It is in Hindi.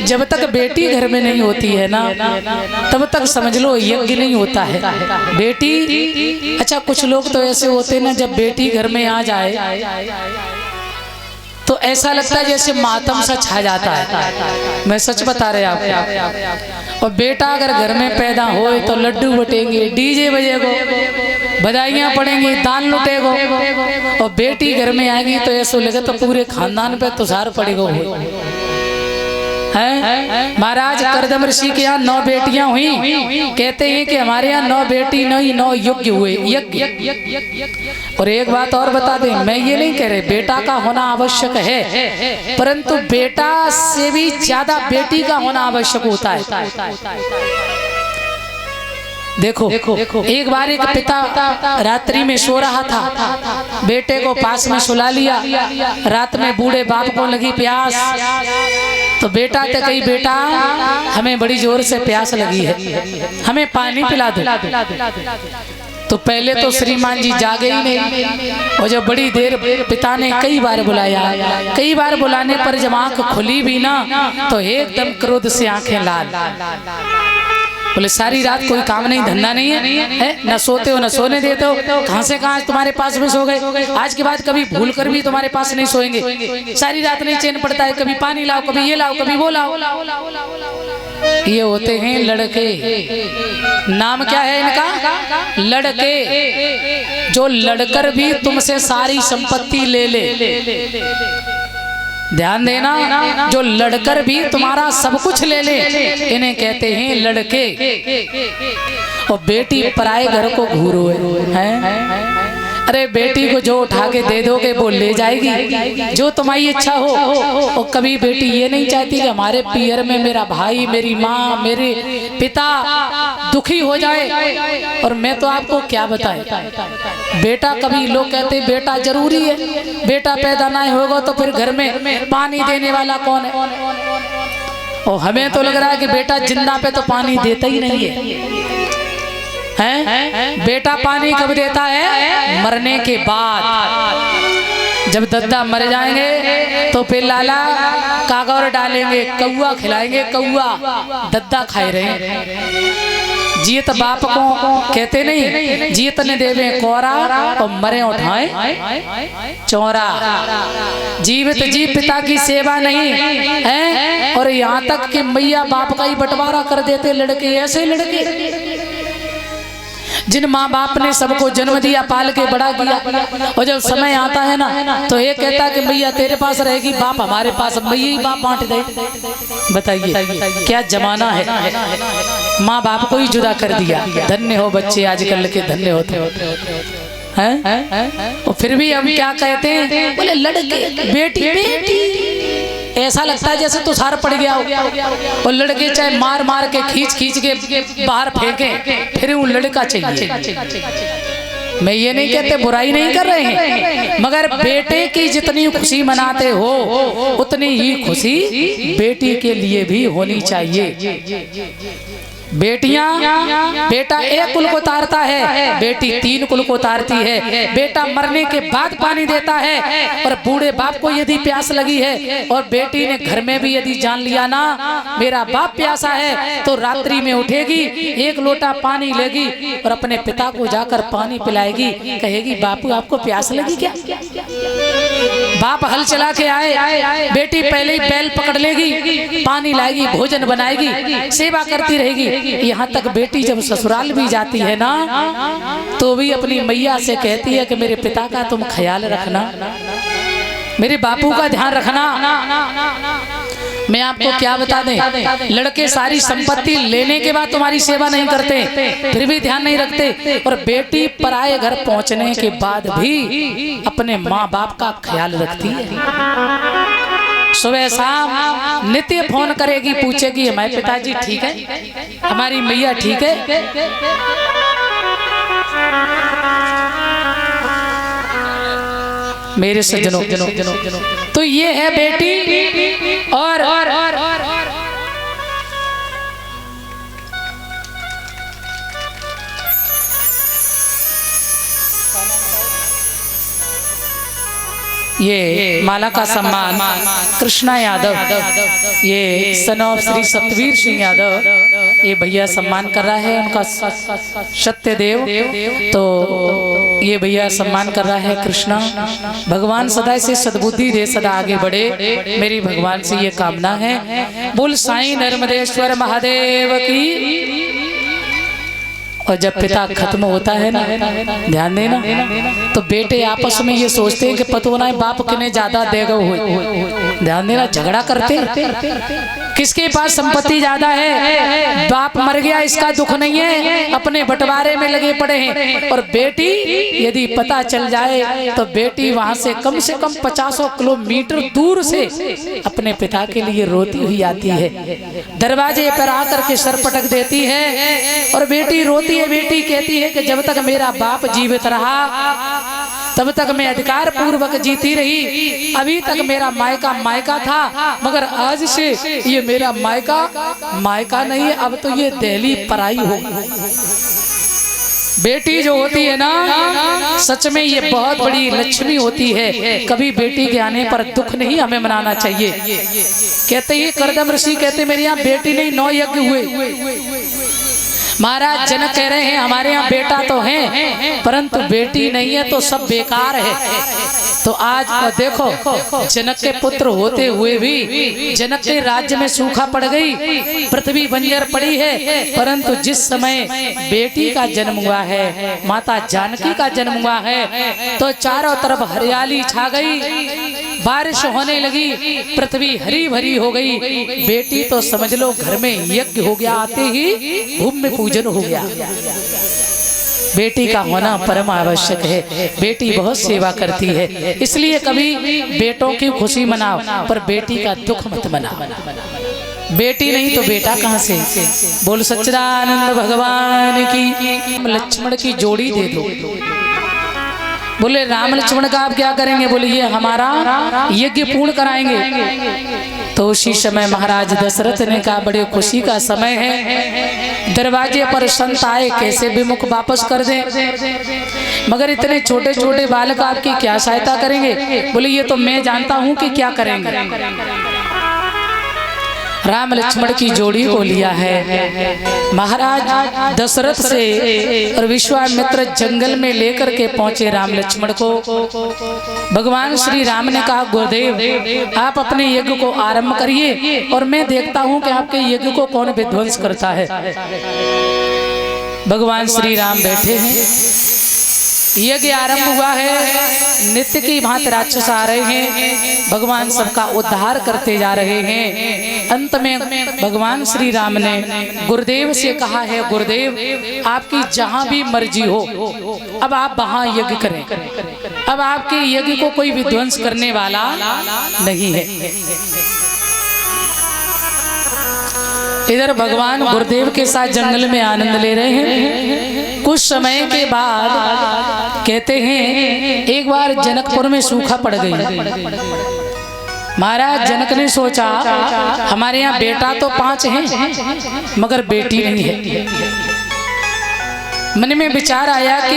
जब तक बेटी घर में नहीं होती है ना, तब तक समझ लो यज्ञ नहीं होता है। बेटी, अच्छा कुछ लोग तो ऐसे होते हैं ना, जब बेटी घर में आ जाए तो ऐसा लगता है जैसे मातम सा छा जाता है। मैं सच बता रहे आपको। और बेटा अगर घर में पैदा हो तो लड्डू बटेंगे, डीजे बजेगो, बधाइयाँ पड़ेंगी, दान लुटेगो। और बेटी घर में आएगी तो ऐसा लगे तो पूरे खानदान पे तुषार पड़ेगो। महाराज करदम ऋषि के यहाँ 9 बेटियां हुई। कहते हैं कि हमारे यहाँ 9 बेटी नहीं 9 यज्ञ हुए, यज्ञ। और एक बात और बता दें, मैं ये नहीं कह रहे बेटा का होना आवश्यक है, परंतु बेटा से भी ज्यादा बेटी का होना आवश्यक होता है। देखो एक बार एक पिता रात्रि में सो रहा था, बेटे को पास में सुला लिया। रात में बूढ़े बाप को लगी प्यास, तो बेटा तो कही बेटा हमें बड़ी जोर से प्यास लगी है, हमें पानी पिला दो। तो पहले तो श्रीमान जी जागे ही नहीं, और जब बड़ी देर पिता ने कई बार बुलाया, कई बार बुलाने पर जब आंख खुली भी ना तो एकदम क्रोध से आंखें लाल। बोले सारी रात कोई काम नहीं धंधा नहीं है, न सोते हो न सोने देते हो, कहां से कहां तुम्हारे पास में सो गए, आज के बाद कभी भूल कर भी तुम्हारे पास नहीं सोएंगे, सारी रात नहीं चैन पड़ता है, कभी पानी लाओ, कभी ये लाओ, कभी वो लाओ। ये होते हैं लड़के। नाम क्या है इनका? लड़के। जो लड़कर भी तुमसे सारी संपत्ति ले ले, ध्यान देना, जो लड़कर भी तुम्हारा सब कुछ ले ले, इन्हें कहते हैं लड़के। और बेटी पराए घर को घूरो है। अरे बेटी को जो उठा के दे दोगे वो ले जाएगी, जो तुम्हारी इच्छा हो। और कभी बेटी ये नहीं चाहती कि हमारे पियर में मेरा भाई, मेरी माँ, मेरे पिता दुखी हो जाए। और मैं तो आपको क्या बताएं, बेटा कभी लोग कहते बेटा जरूरी है, बेटा पैदा ना होगा तो फिर घर में पानी देने वाला कौन है। और हमें तो लग रहा है कि बेटा जिंदा पे तो पानी देता ही नहीं है। बेटा पानी कब देता है? मरने के बाद। जब दद्दा मर जाएंगे तो फिर लाला कागौर डालेंगे, कौआ खिलाएंगे, कौआ दद्दा खाए रहे। जीत बाप को कहते नहीं, जीत ने देवे कोरा और मरे उठाए चौरा। जीवित जी पिता की सेवा नहीं है, और यहाँ तक कि मैया बाप का ही बंटवारा कर देते लड़के। ऐसे लड़के जिन माँ बाप ने सबको जन्म दिया, पाल के बड़ा किया, और जब समय आता है ना तो ये कहता कि भैया तेरे पास रहेगी, बाप हमारे पास, भैया ही बाप बांट दे। बताइए क्या जमाना है। माँ बाप को ही जुदा कर दिया। धन्य हो बच्चे आजकल के, धन्य होते हैं। और फिर भी हम क्या कहते हैं, बोले लड़के, बेटी बेटी। ऐसा लगता है जैसे तुषार पड़ गया हो। और लड़के चाहे मार मार के खींच के बाहर फेंके, फिर वो लड़का चाहिए। मैं ये नहीं कहते, बुराई नहीं कर रहे हैं, मगर बेटे की जितनी खुशी मनाते हो उतनी ही खुशी बेटी के लिए भी होनी चाहिए। बेटा एक कुल को तारता है, बेटी 3 कुल को तारती है। बेटा मरने के बाद पानी देता है, और बूढ़े बाप को यदि प्यास लगी है और बेटी ने घर में भी यदि जान लिया ना मेरा बाप प्यासा है, तो रात्रि में उठेगी, 1 लोटा पानी लेगी और अपने पिता को जाकर पानी पिलाएगी। कहेगी बापू आपको प्यास लगी क्या? बाप हल चला के आए, बेटी पहले ही बैल पकड़ लेगी, पानी लाएगी, भोजन बनाएगी, सेवा करती रहेगी। यहाँ तक बेटी जब ससुराल भी जाती है ना तो भी अपनी मैया से कहती है कि मेरे पिता का तुम ख्याल रखना, मेरे बापू का ध्यान रखना। मैं आपको क्या बता दें, लड़के सारी संपत्ति लेने के बाद तुम्हारी सेवा नहीं करते, फिर भी ध्यान नहीं रखते। और बेटी पराए घर पहुंचने के बाद भी अपने माँ बाप का ख्याल रखती है। सुबह शाम नित्य फोन करेगी, पूछेगी हमारे पिताजी ठीक है, हमारी मैया ठीक है। मेरे सज्जनों, तो ये है बेटी। और ये माला का सम्मान कृष्णा यादव, ये सन ऑफ श्री सतवीर सिंह यादव, ये भैया सम्मान कर रहा है उनका सत्यदेव। तो ये भैया सम्मान कर रहा है कृष्णा। भगवान सदा से सद्बुद्धि दे, सदा आगे बढ़े, मेरी भगवान से ये कामना है। बोल साईं नर्मदेश्वर महादेव की। और जब पिता खत्म होता है ना, ध्यान देना, तो बेटे आपस में ये सोचते हैं कि पतो ना बाप किने ज्यादा देगा हुए, ध्यान देना, झगड़ा करते किसके पास संपत्ति ज्यादा है। बाप मर गया इसका दुख नहीं है, अपने बंटवारे में लगे पड़े हैं। और बेटी यदि पता चल जाए तो बेटी वहां से कम 50 किलोमीटर दूर से अपने पिता के लिए रोती हुई आती है, दरवाजे पर आकर के सर पटक देती है। और बेटी रोती है, बेटी कहती है कि जब तक मेरा बाप जीवित रहा तब तक मैं अधिकार पूर्वक जीती रही, अभी तक मेरा मायका मायका था, मगर आज से ये मेरा मायका मायका नहीं है, अब तो ये दिल्ली पराई हो। बेटी जो होती है ना, सच में ये बहुत बड़ी लक्ष्मी होती है। कभी बेटी के आने पर दुख नहीं हमें मनाना चाहिए। कहते हैं करदम ऋषि कहते मेरे यहाँ बेटी नहीं 9 यज्ञ हुए। महाराज जनक कह रहे हैं हमारे यहाँ बेटा तो है परंतु बेटी नहीं है तो सब बेकार है। तो आज देखो जनक के पुत्र होते हुए भी जनक के राज्य में सूखा पड़ गई, पृथ्वी बंजर पड़ी है, परंतु जिस समय बेटी का जन्म हुआ है, माता जानकी का जन्म हुआ है, तो चारों तरफ हरियाली छा गई, बारिश होने लगी, पृथ्वी हरी भरी हो गई। बेटी तो समझ लो घर में यज्ञ हो गया, आते ही भूमि पूजन हो गया। बेटी का होना परम आवश्यक है। बेटी बहुत सेवा करती है, इसलिए कभी बेटों की खुशी मनाओ पर बेटी का दुख मत मनाओ। बेटी नहीं तो बेटा कहाँ से। बोल सच्चिदानंद भगवान की। लक्ष्मण की जोड़ी दे दो। बोले राम लक्ष्मण का आप क्या करेंगे। बोले ये हमारा यज्ञ पूर्ण कराएंगे। तो उसी समय महाराज दशरथ ने कहा बड़े खुशी का समय है, दरवाजे पर संत आए, कैसे विमुख वापस कर दें, मगर इतने छोटे छोटे बालक आपकी क्या सहायता करेंगे। बोले ये तो मैं जानता हूं कि क्या करेंगे। राम लक्ष्मण की जोड़ी को लिया है महाराज दशरथ से, और विश्वामित्र जंगल में लेकर के पहुंचे राम लक्ष्मण को। भगवान श्री राम ने कहा गुरुदेव आप अपने यज्ञ को आरंभ करिए और मैं देखता हूं कि आपके यज्ञ को कौन विध्वंस करता है। भगवान श्री राम बैठे हैं, यज्ञ आरंभ हुआ है, नित्य की भांति राक्षस आ रहे हैं, भगवान सबका उद्धार करते जा रहे हैं। अंत में भगवान श्री राम ने गुरुदेव से कहा है गुरुदेव आपकी जहां भी मर्जी हो अब आप वहां यज्ञ करें, अब आपके यज्ञ को कोई विध्वंस करने वाला नहीं है। इधर भगवान गुरुदेव के साथ जंगल में आनंद ले रहे हैं। कुछ समय के बाद कहते हैं एक बार जनकपुर में सूखा पड़ गई। महाराज जनक ने सोचा हमारे यहाँ बेटा तो 5 हैं मगर बेटी नहीं है। मन में विचार आया कि